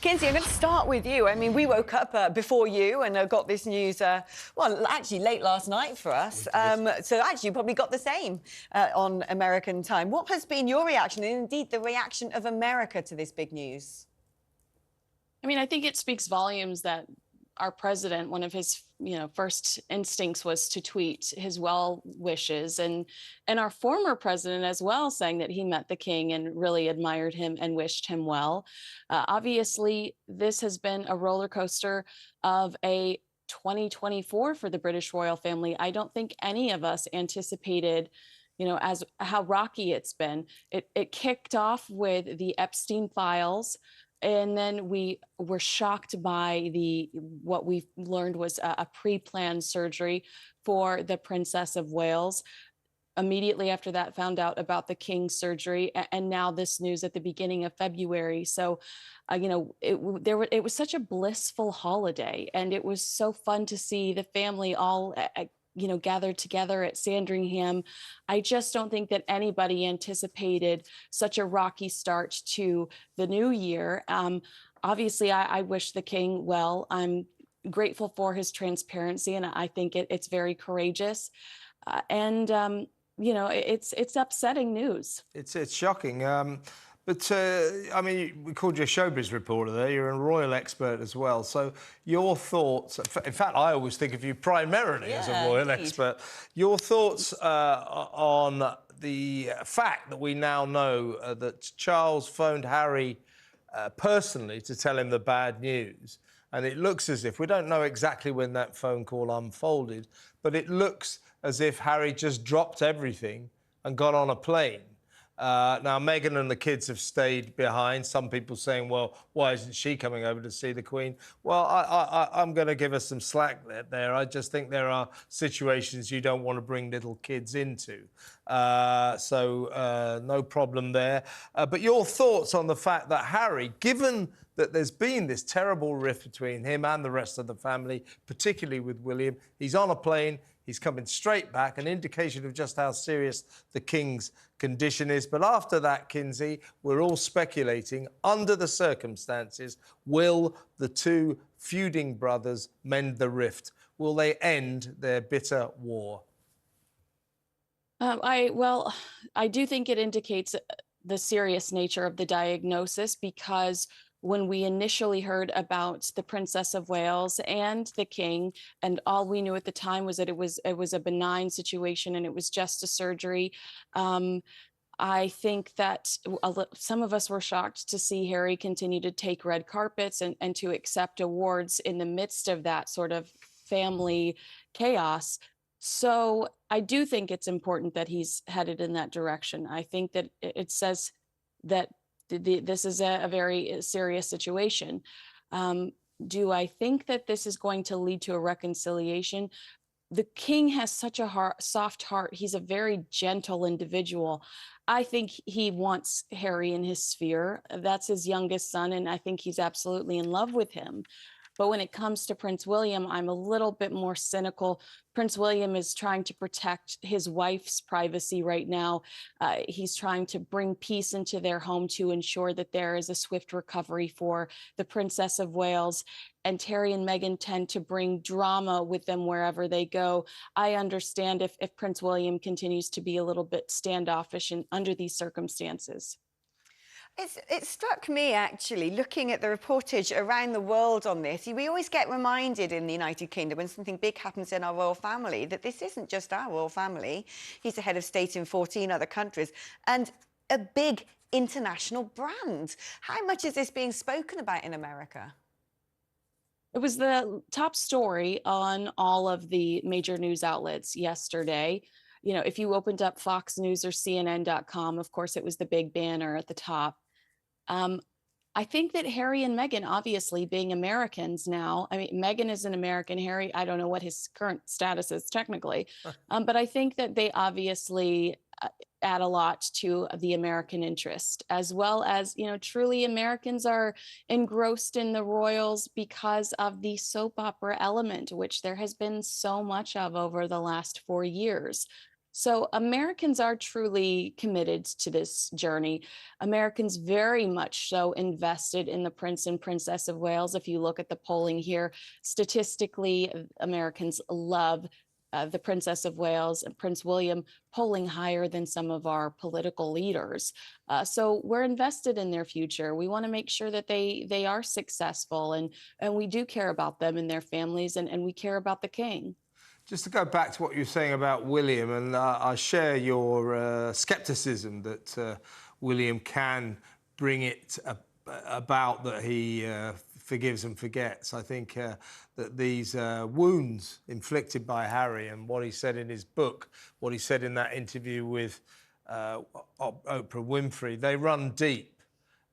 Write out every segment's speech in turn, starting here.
Kinsey, I'm going to start with you. I mean, we woke up before you and got this news, well, actually late last night for us. So actually you probably got the same on American time. What has been your reaction and indeed the reaction of America to this big news? I mean, I think it speaks volumes that our president, one of his, first instincts was to tweet his well wishes, and our former president as well, saying that he met the king and really admired him and wished him well. Obviously, this has been a roller coaster of a 2024 for the British royal family. I don't think any of us anticipated, as how rocky it's been. It kicked off with the Epstein files. And then we were shocked by what we learned was a pre-planned surgery for the Princess of Wales. Immediately after that, found out about the King's surgery, and now this news at the beginning of February. So, it was such a blissful holiday, and it was so fun to see the family all gathered together at Sandringham. I just don't think that anybody anticipated such a rocky start to the new year. Obviously, I wish the king well. I'm grateful for his transparency, and I think it's very courageous. It's upsetting news. It's shocking. I mean, we called you a showbiz reporter there. You're a royal expert as well. So your thoughts... In fact, I always think of you primarily as a royal expert. Your thoughts on the fact that we now know that Charles phoned Harry personally to tell him the bad news. And it looks as if... We don't know exactly when that phone call unfolded, but it looks as if Harry just dropped everything and got on a plane. Now, Meghan and the kids have stayed behind. Some people saying, well, why isn't she coming over to see the Queen? Well, I'm going to give her some slack there. I just think there are situations you don't want to bring little kids into. No problem there. But your thoughts on the fact that Harry, given that there's been this terrible rift between him and the rest of the family, particularly with William, he's on a plane, he's coming straight back, an indication of just how serious the King's condition is. But after that, Kinsey, we're all speculating, under the circumstances, will the two feuding brothers mend the rift? Will they end their bitter war? I do think it indicates the serious nature of the diagnosis, because when we initially heard about the Princess of Wales and the King, and all we knew at the time was that it was a benign situation and it was just a surgery. I think that some of us were shocked to see Harry continue to take red carpets and to accept awards in the midst of that sort of family chaos. So I do think it's important that he's headed in that direction. I think that it says that this is a very serious situation. Do I think that this is going to lead to a reconciliation? The king has such a soft heart. He's a very gentle individual. I think he wants Harry in his sphere. That's his youngest son, and I think he's absolutely in love with him. But when it comes to Prince William, I'm a little bit more cynical. Prince William is trying to protect his wife's privacy right now. He's trying to bring peace into their home to ensure that there is a swift recovery for the Princess of Wales. And Harry and Meghan tend to bring drama with them wherever they go. I understand if Prince William continues to be a little bit standoffish under these circumstances. It struck me, actually, looking at the reportage around the world on this. We always get reminded in the United Kingdom when something big happens in our royal family that this isn't just our royal family. He's the head of state in 14 other countries and a big international brand. How much is this being spoken about in America? It was the top story on all of the major news outlets yesterday. If you opened up Fox News or CNN.com, of course, it was the big banner at the top. I think that Harry and Meghan, obviously being Americans now, I mean, Meghan is an American. Harry, I don't know what his current status is technically, but I think that they obviously add a lot to the American interest, as well as, truly Americans are engrossed in the royals because of the soap opera element, which there has been so much of over the last 4 years. So Americans are truly committed to this journey. Americans very much so invested in the Prince and Princess of Wales. If you look at the polling here, statistically, Americans love the Princess of Wales and Prince William, polling higher than some of our political leaders. So we're invested in their future. We want to make sure that they are successful, and we do care about them and their families, and we care about the king. Just to go back to what you were saying about William, and I share your scepticism that William can bring it about that he forgives and forgets. I think that these wounds inflicted by Harry and what he said in his book, what he said in that interview with Oprah Winfrey, they run deep.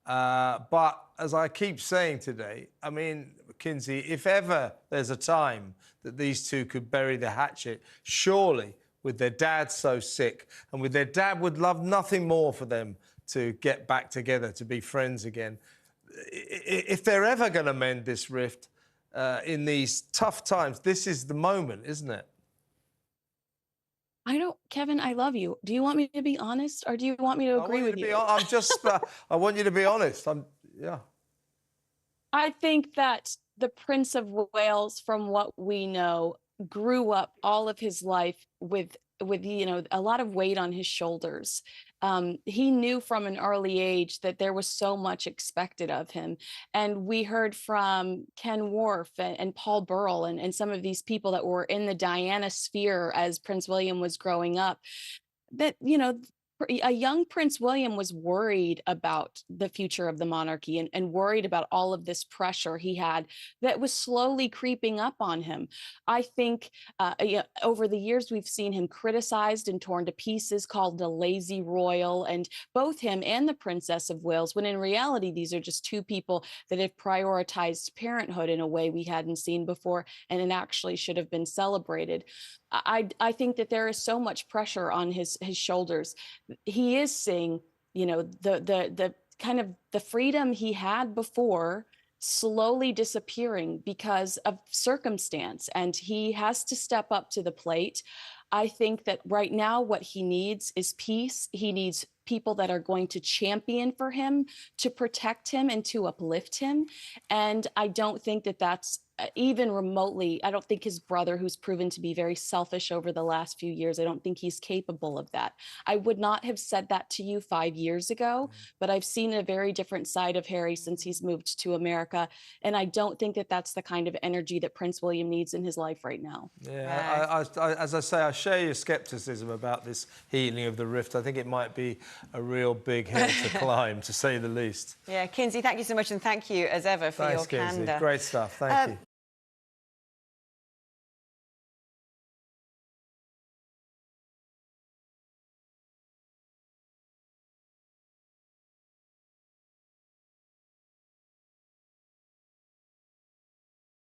But as I keep saying today, I mean, Kinsey, if ever there's a time that these two could bury the hatchet, surely with their dad so sick and with their dad would love nothing more for them to get back together, to be friends again. If they're ever going to mend this rift in these tough times, this is the moment, isn't it? Kevin, I love you. Do you want me to be honest, or do you want me to agree with you? I'm just, I want you to be honest. Yeah. I think that the Prince of Wales, from what we know, grew up all of his life with a lot of weight on his shoulders. He knew from an early age that there was so much expected of him. And we heard from Ken Wharf and Paul Burrell and some of these people that were in the Diana sphere as Prince William was growing up, that, a young Prince William was worried about the future of the monarchy and worried about all of this pressure he had that was slowly creeping up on him. I think over the years, we've seen him criticized and torn to pieces, called a lazy royal, and both him and the Princess of Wales, when in reality, these are just two people that have prioritized parenthood in a way we hadn't seen before, and it actually should have been celebrated. I think that there is so much pressure on his shoulders. He is seeing, the kind of the freedom he had before slowly disappearing because of circumstance, and he has to step up to the plate. I think that right now what he needs is peace. He needs people that are going to champion for him, to protect him and to uplift him. And I don't think that that's even remotely, I don't think his brother, who's proven to be very selfish over the last few years, I don't think he's capable of that. I would not have said that to you 5 years ago, but I've seen a very different side of Harry since he's moved to America. And I don't think that that's the kind of energy that Prince William needs in his life right now. Yeah, as I say, I share your scepticism about this healing of the rift. I think it might be a real big hill to climb, to say the least. Yeah, Kinsey, thank you so much, and thank you, as ever, for your candour. Great stuff. Thank you.